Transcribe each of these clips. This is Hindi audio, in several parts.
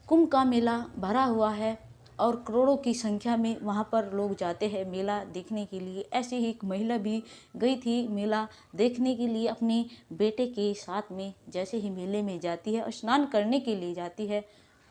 कुंभ का मेला भरा हुआ है और करोड़ों की संख्या में वहाँ पर लोग जाते हैं मेला देखने के लिए। ऐसे ही एक महिला भी गई थी मेला देखने के लिए अपने बेटे के साथ में। जैसे ही मेले में जाती है और स्नान करने के लिए जाती है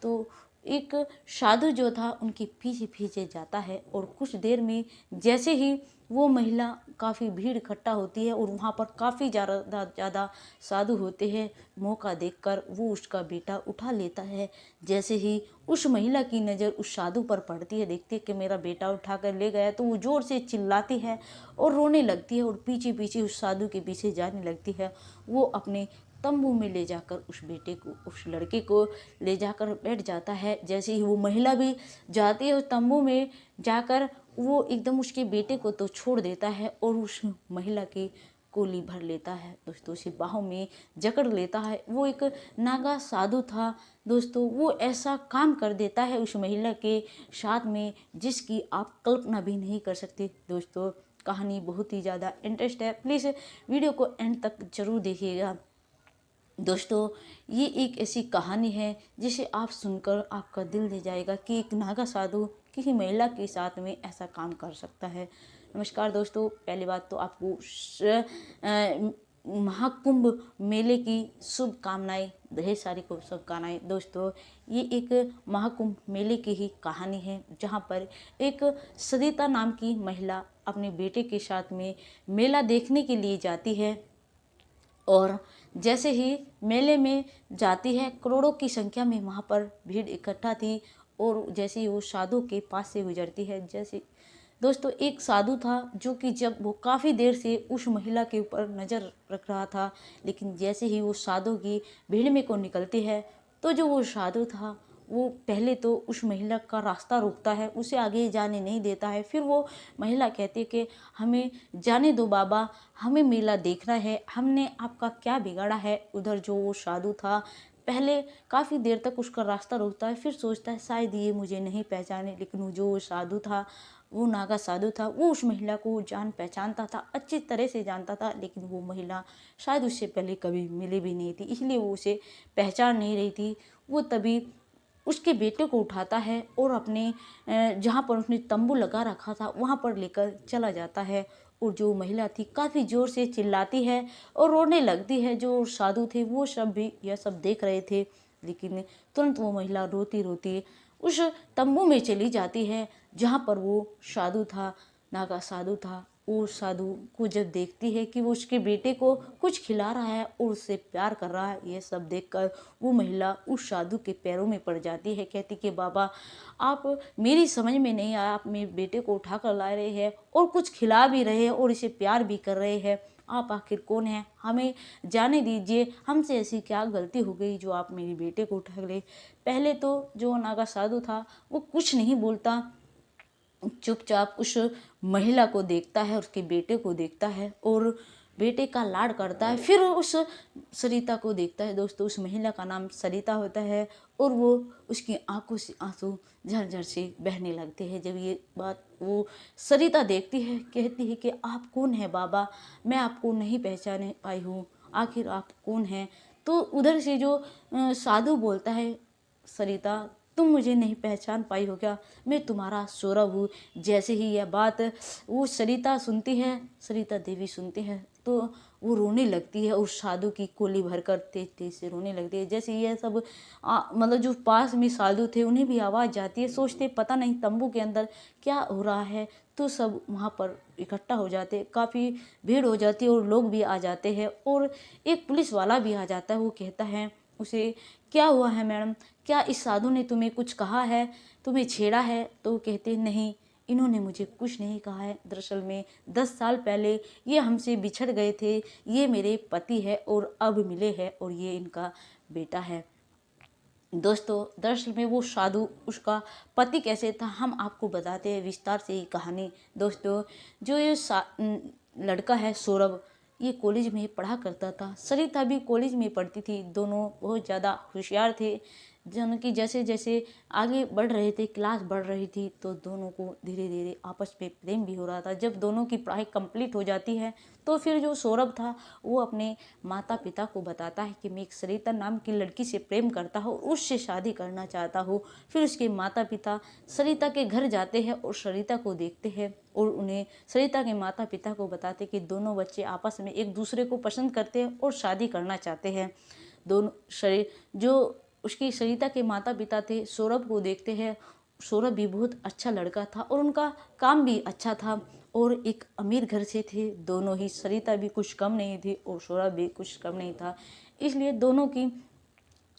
तो एक साधु जो था उनके पीछे पीछे जाता है और कुछ देर में जैसे ही वो महिला, काफ़ी भीड़ इकट्ठा होती है और वहाँ पर काफ़ी ज़्यादा साधु होते हैं। मौका देखकर वो उसका बेटा उठा लेता है। जैसे ही उस महिला की नज़र उस साधु पर पड़ती है, देखती है कि मेरा बेटा उठा कर ले गया, तो वो ज़ोर से चिल्लाती है और रोने लगती है और पीछे पीछे उस साधु के पीछे जाने लगती है। वो अपने तंबू में ले जाकर उस बेटे को, उस लड़के को ले जाकर बैठ जाता है। जैसे ही वो महिला भी जाती है उस तंबू में जाकर, वो एकदम उसके बेटे को तो छोड़ देता है और उस महिला की गोली भर लेता है। दोस्तों उसे बाहों में जकड़ लेता है। वो एक नागा साधु था दोस्तों। वो ऐसा काम कर देता है उस महिला के साथ में जिसकी आप कल्पना भी नहीं कर सकते। दोस्तों कहानी बहुत ही ज़्यादा इंटरेस्ट है, प्लीज़ वीडियो को एंड तक जरूर देखिएगा। दोस्तों ये एक ऐसी कहानी है जिसे आप सुनकर आपका दिल दे जाएगा कि एक नागा साधु किसी महिला के साथ में ऐसा काम कर सकता है। नमस्कार दोस्तों, पहली बात तो आपको महाकुंभ मेले की शुभकामनाएं, ढेर सारी को शुभकामनाएं। दोस्तों ये एक महाकुंभ मेले की ही कहानी है जहां पर एक सरिता नाम की महिला अपने बेटे के साथ में मेला देखने के लिए जाती है और जैसे ही मेले में जाती है करोड़ों की संख्या में वहाँ पर भीड़ इकट्ठा थी और जैसे ही वो साधु के पास से गुजरती है, जैसे दोस्तों एक साधु था जो कि जब वो काफ़ी देर से उस महिला के ऊपर नज़र रख रहा था, लेकिन जैसे ही वो साधु की भीड़ में को निकलती है तो जो वो साधु था वो पहले तो उस महिला का रास्ता रोकता है, उसे आगे जाने नहीं देता है। फिर वो महिला कहती है कि हमें जाने दो बाबा, हमें मेला देखना है, हमने आपका क्या बिगाड़ा है। उधर जो वो साधु था पहले काफ़ी देर तक उसका रास्ता रोकता है, फिर सोचता है शायद ये मुझे नहीं पहचाने, लेकिन वो जो साधु था, वो नागा साधु था, वो उस महिला को जान पहचानता था, अच्छी तरह से जानता था। लेकिन वो महिला शायद उससे पहले कभी मिली भी नहीं थी, इसलिए वो उसे पहचान नहीं रही थी। वो तभी उसके बेटे को उठाता है और अपने जहाँ पर उसने तंबू लगा रखा था वहाँ पर लेकर चला जाता है। और जो महिला थी काफ़ी ज़ोर से चिल्लाती है और रोने लगती है। जो साधु थे वो सब भी यह सब देख रहे थे, लेकिन तुरंत वो महिला रोती रोती उस तंबू में चली जाती है जहाँ पर वो साधु था, नागा साधु था। वो साधु को जब देखती है कि वो उसके बेटे को कुछ खिला रहा है और उससे प्यार कर रहा है, ये सब देखकर वो महिला उस साधु के पैरों में पड़ जाती है। कहती कि बाबा आप, मेरी समझ में नहीं आया, आप मेरे बेटे को उठा कर ला रहे हैं और कुछ खिला भी रहे हैं और इसे प्यार भी कर रहे हैं, आप आखिर कौन हैं, हमें जाने दीजिए, हमसे ऐसी क्या गलती हो गई जो आप मेरे बेटे को उठा ले। पहले तो जो नागा साधु था वो कुछ नहीं बोलता, चुपचाप उस महिला को देखता है, उसके बेटे को देखता है और बेटे का लाड करता है। फिर उस सरिता को देखता है। दोस्तों उस महिला का नाम सरिता होता है और वो उसकी आंखों से आंसू झरझर से बहने लगते हैं। जब ये बात वो सरिता देखती है, कहती है कि आप कौन है बाबा, मैं आपको नहीं पहचाने पाई हूँ, आखिर आप कौन हैं। तो उधर से जो साधु बोलता है, सरिता तुम मुझे नहीं पहचान पाई हो क्या, मैं तुम्हारा सौरभ हूँ। जैसे ही यह बात वो सरिता सुनती है, सरिता देवी सुनती है, तो वो रोने लगती है। उस साधु की कोली भरकर तेज तेज से रोने लगती है। जैसे यह सब मतलब जो पास में साधु थे उन्हें भी आवाज़ जाती है, सोचते पता नहीं तंबू के अंदर क्या हो रहा है। तो सब वहाँ पर इकट्ठा हो जाते, काफ़ी भीड़ हो जाती है और लोग भी आ जाते हैं और एक पुलिस वाला भी आ जाता है। वो कहता है उसे, क्या हुआ है मैडम, क्या इस साधु ने तुम्हें कुछ कहा है, तुम्हें छेड़ा है। तो वो कहते नहीं, इन्होंने मुझे कुछ नहीं कहा है, दरअसल में 10 साल पहले ये हमसे बिछड़ गए थे, ये मेरे पति है और अब मिले हैं और ये इनका बेटा है। दोस्तों दरअसल में वो साधु, उसका पति कैसे था हम आपको बताते हैं विस्तार से ये कहानी। दोस्तों जो ये लड़का है सौरभ, ये कॉलेज में पढ़ा करता था, सरिता भी कॉलेज में पढ़ती थी, दोनों बहुत ज़्यादा होशियार थे। दोनों की जैसे जैसे आगे बढ़ रहे थे, क्लास बढ़ रही थी, तो दोनों को धीरे धीरे आपस में प्रेम भी हो रहा था। जब दोनों की पढ़ाई कंप्लीट हो जाती है तो फिर जो सौरभ था वो अपने माता पिता को बताता है कि मैं एक सरिता नाम की लड़की से प्रेम करता हूँ, उससे शादी करना चाहता हूँ। फिर उसके माता पिता सरिता के घर जाते हैं और सरिता को देखते हैं और उन्हें सरिता के माता पिता को बताते कि दोनों बच्चे आपस में एक दूसरे को पसंद करते हैं और शादी करना चाहते हैं। दोनों जो उसकी सरिता के माता पिता थे सौरभ को देखते हैं। सौरभ भी बहुत अच्छा लड़का था और उनका काम भी अच्छा था और एक अमीर घर से थे दोनों ही। सरिता भी कुछ कम नहीं थी और सौरभ भी कुछ कम नहीं था, इसलिए दोनों की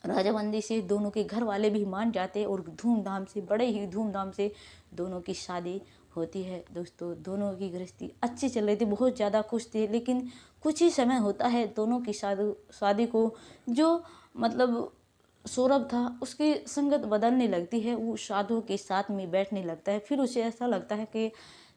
राजाबंदी से दोनों के घर वाले भी मान जाते और धूमधाम से, बड़े ही धूमधाम से दोनों की शादी होती है। दोस्तों दोनों की गृहस्थी अच्छी चल रही थी, बहुत ज़्यादा खुश थे, लेकिन कुछ ही समय होता है दोनों की शादी को। जो मतलब सौरभ था उसकी संगत बदलने लगती है, वो साधुओं के साथ में बैठने लगता है। फिर उसे ऐसा लगता है कि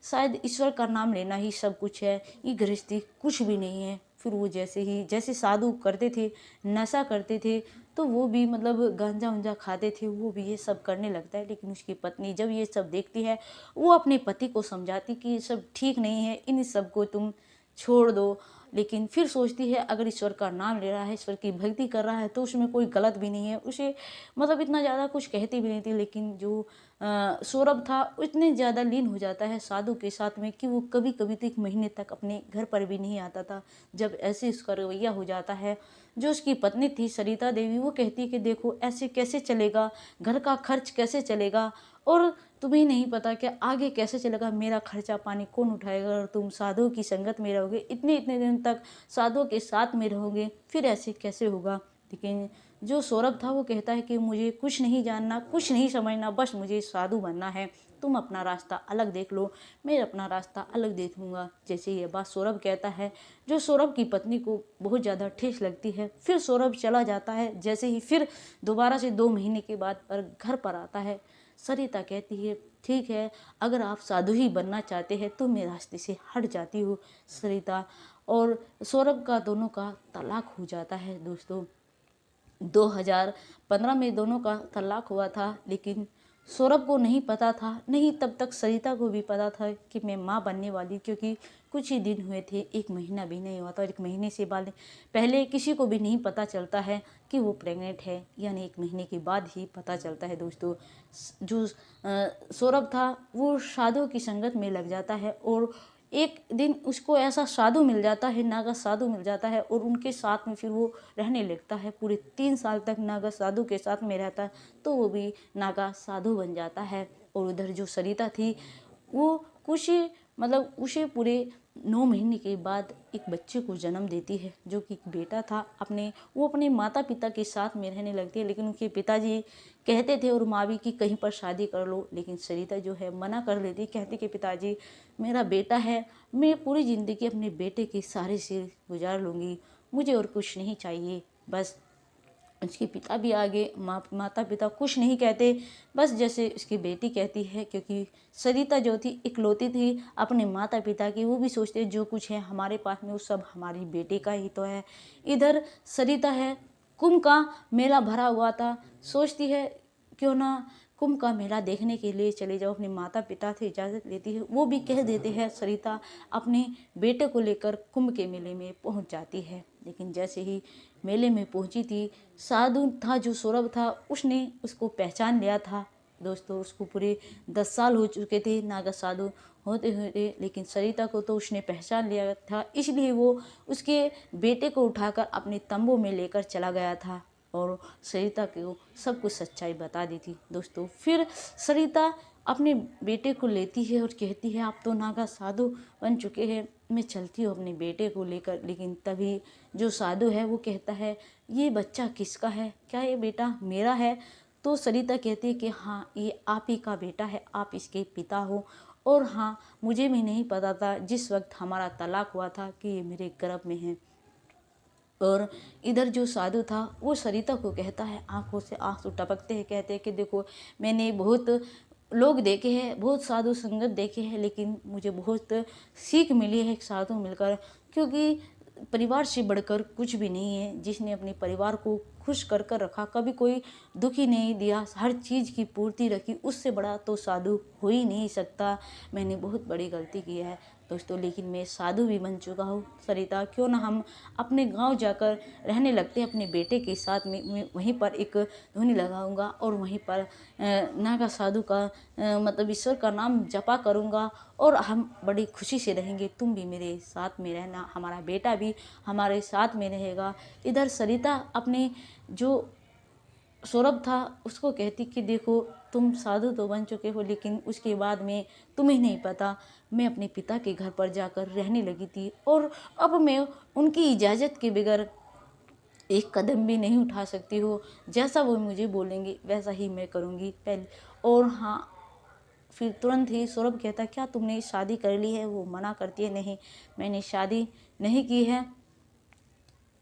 शायद ईश्वर का नाम लेना ही सब कुछ है, ये गृहस्थी कुछ भी नहीं है। फिर वो जैसे साधु करते थे, नशा करते थे, तो वो भी मतलब गांजा उंजा खाते थे, वो भी ये सब करने लगता है। लेकिन उसकी पत्नी जब ये सब देखती है, वो अपने पति को समझाती कि ये सब ठीक नहीं है, इन सब को तुम छोड़ दो। लेकिन फिर सोचती है अगर ईश्वर का नाम ले रहा है, ईश्वर की भक्ति कर रहा है, तो उसमें कोई गलत भी नहीं है। उसे मतलब इतना ज़्यादा कुछ कहती भी नहीं थी, लेकिन जो सौरभ था इतने ज़्यादा लीन हो जाता है साधु के साथ में कि वो कभी कभी तो 1 महीने तक अपने घर पर भी नहीं आता था। जब ऐसे उसका रवैया हो जाता है, जो उसकी पत्नी थी सरिता देवी, वो कहती है कि देखो ऐसे कैसे चलेगा, घर का खर्च कैसे चलेगा, और तुम्हें नहीं पता कि आगे कैसे चलेगा, मेरा खर्चा पानी कौन उठाएगा। अगर तुम साधुओं की संगत में रहोगे, इतने इतने दिन तक साधुओं के साथ में रहोगे, फिर ऐसे कैसे होगा। लेकिन जो सौरभ था वो कहता है कि मुझे कुछ नहीं जानना, कुछ नहीं समझना, बस मुझे साधु बनना है, तुम अपना रास्ता अलग देख लो, मैं अपना रास्ता अलग देख लूँगा। जैसे ये बात सौरभ कहता है, जो सौरभ की पत्नी को बहुत ज़्यादा ठेस लगती है। फिर सौरभ चला जाता है। जैसे ही फिर दोबारा से 2 महीने के बाद पर घर पर आता है, सरिता कहती है ठीक है, अगर आप साधु ही बनना चाहते हैं तो मैं रास्ते से हट जाती हूँ। सरिता और सौरभ का दोनों का तलाक हो जाता है। दोस्तों 2015 में दोनों का तलाक हुआ था, लेकिन सौरभ को नहीं पता था, नहीं तब तक सरिता को भी पता था कि मैं माँ बनने वाली, क्योंकि कुछ ही दिन हुए थे, 1 महीना भी नहीं हुआ था। और 1 महीने से बाद पहले किसी को भी नहीं पता चलता है कि वो प्रेग्नेंट है, यानी 1 महीने के बाद ही पता चलता है। दोस्तों जो सौरभ था वो साधु की संगत में लग जाता है और एक दिन उसको ऐसा साधु मिल जाता है, नागा साधु मिल जाता है, और उनके साथ में फिर वो रहने लगता है। पूरे 3 साल तक नागा साधु के साथ में रहता है, तो वो भी नागा साधु बन जाता है। और उधर जो सरिता थी वो कुछ मतलब उसे पूरे 9 महीने के बाद एक बच्चे को जन्म देती है, जो कि एक बेटा था। वो अपने माता पिता के साथ में रहने लगती है, लेकिन उनके पिताजी कहते थे और माँ भी कि कहीं पर शादी कर लो, लेकिन सरिता जो है मना कर देती, कहती कि पिताजी मेरा बेटा है, मैं पूरी ज़िंदगी अपने बेटे के सहारे से गुजार लूँगी, मुझे और कुछ नहीं चाहिए। बस उसके पिता भी आगे माता पिता कुछ नहीं कहते, बस जैसे उसकी बेटी कहती है, क्योंकि सरिता जो थी इकलौती थी अपने माता पिता की, वो भी सोचते जो कुछ है हमारे पास में वो सब हमारी बेटी का ही तो है। इधर सरिता है, कुंभ का मेला भरा हुआ था, सोचती है क्यों ना कुंभ का मेला देखने के लिए चले जाओ। अपने माता पिता से इजाज़त लेती है, वो भी कह देते हैं। सरिता अपने बेटे को लेकर कुंभ के मेले में पहुंच जाती है। लेकिन जैसे ही मेले में पहुंची थी, साधु था जो सौरभ था उसने उसको पहचान लिया था। दोस्तों उसको पूरे 10 साल हो चुके थे नागा साधु होते हुए, लेकिन सरिता को तो उसने पहचान लिया था, इसलिए वो उसके बेटे को उठाकर अपने तंबू में लेकर चला गया था और सरिता को सब कुछ सच्चाई बता दी थी। दोस्तों फिर सरिता अपने बेटे को लेती है और कहती है आप तो नागा साधु बन चुके हैं, मैं चलती हूँ अपने बेटे को लेकर। लेकिन तभी जो साधु है वो कहता है ये बच्चा किसका है, क्या ये बेटा मेरा है। तो सरिता कहती है कि हाँ ये आप ही का बेटा है, आप इसके पिता हो, और हाँ मुझे भी नहीं पता था जिस वक्त हमारा तलाक हुआ था कि ये मेरे गर्भ में है। और इधर जो साधु था वो सरिता को कहता है, आंखों से आंसू टपकते हैं, कहते हैं कि देखो मैंने बहुत लोग देखे हैं, बहुत साधु संगत देखे हैं, लेकिन मुझे बहुत सीख मिली है एक साधु मिलकर। क्योंकि परिवार से बढ़कर कुछ भी नहीं है। जिसने अपने परिवार को खुश कर कर रखा, कभी कोई दुखी नहीं दिया, हर चीज़ की पूर्ति रखी, उससे बड़ा तो साधु हो ही नहीं सकता। मैंने बहुत बड़ी गलती की है दोस्तों, लेकिन मैं साधु भी बन चुका हूँ। सरिता, क्यों ना हम अपने गांव जाकर रहने लगते हैं अपने बेटे के साथ में। मैं वहीं पर एक धुनी लगाऊंगा और वहीं पर नागा साधु का मतलब ईश्वर का नाम जपा करूंगा और हम बड़ी खुशी से रहेंगे। तुम भी मेरे साथ में रहना, हमारा बेटा भी हमारे साथ में रहेगा। इधर सरिता अपने जो सौरभ था उसको कहती कि देखो तुम साधु तो बन चुके हो, लेकिन उसके बाद में तुम्हें नहीं पता मैं अपने पिता के घर पर जाकर रहने लगी थी और अब मैं उनकी इजाज़त के बगैर एक कदम भी नहीं उठा सकती हो। जैसा वो मुझे बोलेंगे वैसा ही मैं करूँगी पहले। और हाँ, फिर तुरंत ही सौरभ कहता क्या तुमने शादी कर ली है? वो मना करती है नहीं, मैंने शादी नहीं की है।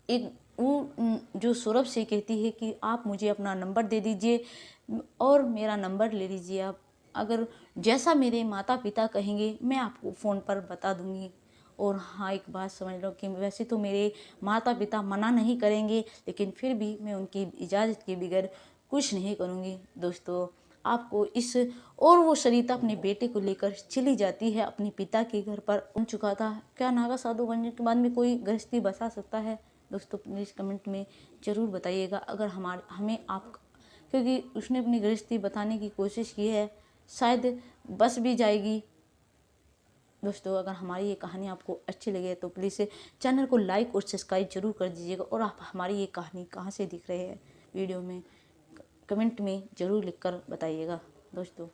एक वो जो सौरभ से कहती है कि आप मुझे अपना नंबर दे दीजिए और मेरा नंबर ले लीजिए आप, अगर जैसा मेरे माता पिता कहेंगे मैं आपको फ़ोन पर बता दूंगी। और हाँ, एक बात समझ लो कि वैसे तो मेरे माता पिता मना नहीं करेंगे, लेकिन फिर भी मैं उनकी इजाज़त के बगैर कुछ नहीं करूँगी दोस्तों। आपको इस और वो सरिता अपने बेटे को लेकर चली जाती है अपने पिता के घर पर। बन चुका था, क्या नागा साधु बनने के बाद में कोई गृहस्थी बसा सकता है? दोस्तों प्लीज़ कमेंट में ज़रूर बताइएगा। अगर हमें आप, क्योंकि उसने अपनी गृहस्थी बताने की कोशिश की है, शायद बस भी जाएगी। दोस्तों अगर हमारी ये कहानी आपको अच्छी लगे तो प्लीज़ चैनल को लाइक और सब्सक्राइब जरूर कर दीजिएगा। और आप हमारी ये कहानी कहाँ से दिख रहे हैं वीडियो में, कमेंट में ज़रूर लिखकर बताइएगा दोस्तों।